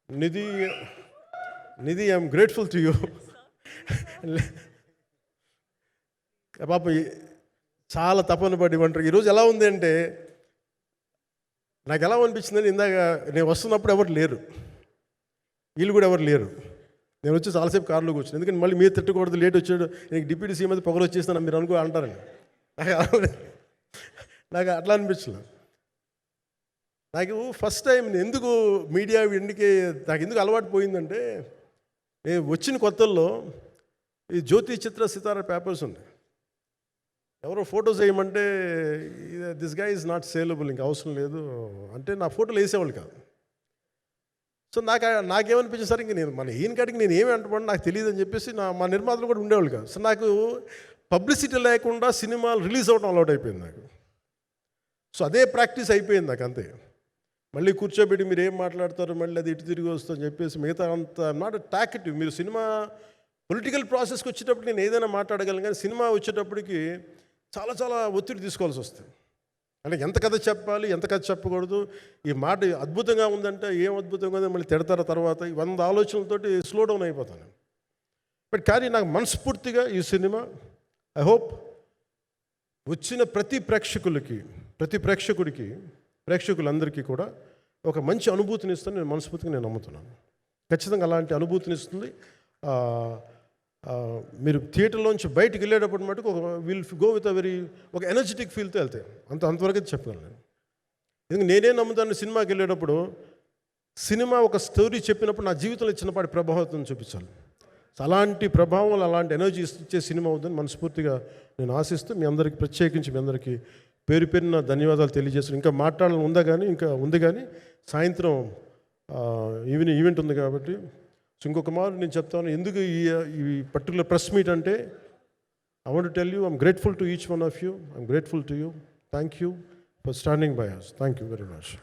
Nidhi, Nidhi, I'm grateful to you. పాప చాలా తపన పడి ఉంటారు. ఈరోజు ఎలా ఉంది అంటే, నాకు ఎలా అనిపించిందని, ఇందాక నేను వస్తున్నప్పుడు ఎవరు లేరు, వీళ్ళు కూడా ఎవరు లేరు. నేను వచ్చి చాలాసేపు కారులో కూర్చున్నాను. ఎందుకంటే మళ్ళీ మీరు తిట్టకూడదు, లేట్ వచ్చాడు, నీకు డిప్యూటీ సీఎం అయితే పొగలు వచ్చేస్తాను మీరు అనుకో అంటారండి. నాకు అట్లా అనిపించలేదు. నాకు ఫస్ట్ టైం ఎందుకు మీడియా నాకు ఎందుకు అలవాటు పోయిందంటే, నేను వచ్చిన కొత్తల్లో ఈ జ్యోతి చిత్ర సితార పేపర్స్ ఉన్నాయి. ఎవరో ఫోటోస్ వేయమంటే దిస్ గా ఈజ్ నాట్ సేలబుల్, ఇంకా అవసరం లేదు అంటే నా ఫోటోలు వేసేవాళ్ళు కాదు. సో నాకేమనిపించింది సార్, ఇంక నేను మన ఈయన కాడికి నేను ఏమి అంటపడి నాకు తెలియదు అని చెప్పేసి మా నిర్మాతలు కూడా ఉండేవాళ్ళు కాదు. సో నాకు పబ్లిసిటీ లేకుండా సినిమాలు రిలీజ్ అవ్వడం అలవాటు అయిపోయింది నాకు. సో అదే ప్రాక్టీస్ అయిపోయింది నాకు అంతే. మళ్ళీ కూర్చోబెట్టి మీరు ఏం మాట్లాడతారు, మళ్ళీ అది ఇటు తిరిగి వస్తుందని చెప్పేసి మిగతా అంత నాట్ టాకెటివ్. మీరు సినిమా పొలిటికల్ ప్రాసెస్కి వచ్చేటప్పుడు నేను ఏదైనా మాట్లాడగలను, కానీ సినిమా వచ్చేటప్పటికి చాలా చాలా ఒత్తిడి తీసుకోవాల్సి వస్తుంది. అంటే ఎంత కథ చెప్పాలి, ఎంత కథ చెప్పకూడదు, ఈ మాట అద్భుతంగా ఉందంటే ఏం అద్భుతంగా ఉందని మళ్ళీ తిడతారు. తర్వాత 100 ఆలోచనలతోటి స్లో డౌన్ అయిపోతాను. బట్ కానీ నాకు మనస్ఫూర్తిగా ఈ సినిమా ఐ హోప్ వచ్చిన ప్రతి ప్రేక్షకులందరికీ కూడా ఒక మంచి అనుభూతిని ఇస్తుందని నేను మనస్ఫూర్తిగా నమ్ముతున్నాను. ఖచ్చితంగా అలాంటి అనుభూతిని ఇస్తుంది. మీరు థియేటర్లోంచి బయటికి వెళ్ళేటప్పుడు మటుకు విల్ గో విత్ ఒక ఎనర్జెటిక్ ఫీల్తో వెళ్తాయి. అంతవరకు చెప్పగలను నేను. ఎందుకంటే నేనే నమ్ముతాను, సినిమాకి వెళ్ళేటప్పుడు సినిమా ఒక స్టోరీ చెప్పినప్పుడు నా జీవితంలో చిన్నపాటి ప్రభావం చూపించాలి. అలాంటి ప్రభావం, అలాంటి ఎనర్జీ ఇచ్చే సినిమా అవుతుందని మనస్ఫూర్తిగా నేను ఆశిస్తూ మీ అందరికీ ప్రత్యేకించి మీ అందరికీ పేరు పేరున ధన్యవాదాలు తెలియజేస్తాను. ఇంకా మాట్లాడాలని ఉంది కానీ సాయంత్రం ఈవెంట్ ఉంది కాబట్టి. సో ఇంకొక మారు నేను చెప్తాను ఎందుకు ఈ పర్టికులర్ ప్రెస్ మీట్ అంటే, I want to tell you I'm grateful to each one of you. I'm grateful to you. Thank you for standing by us. Thank you very much.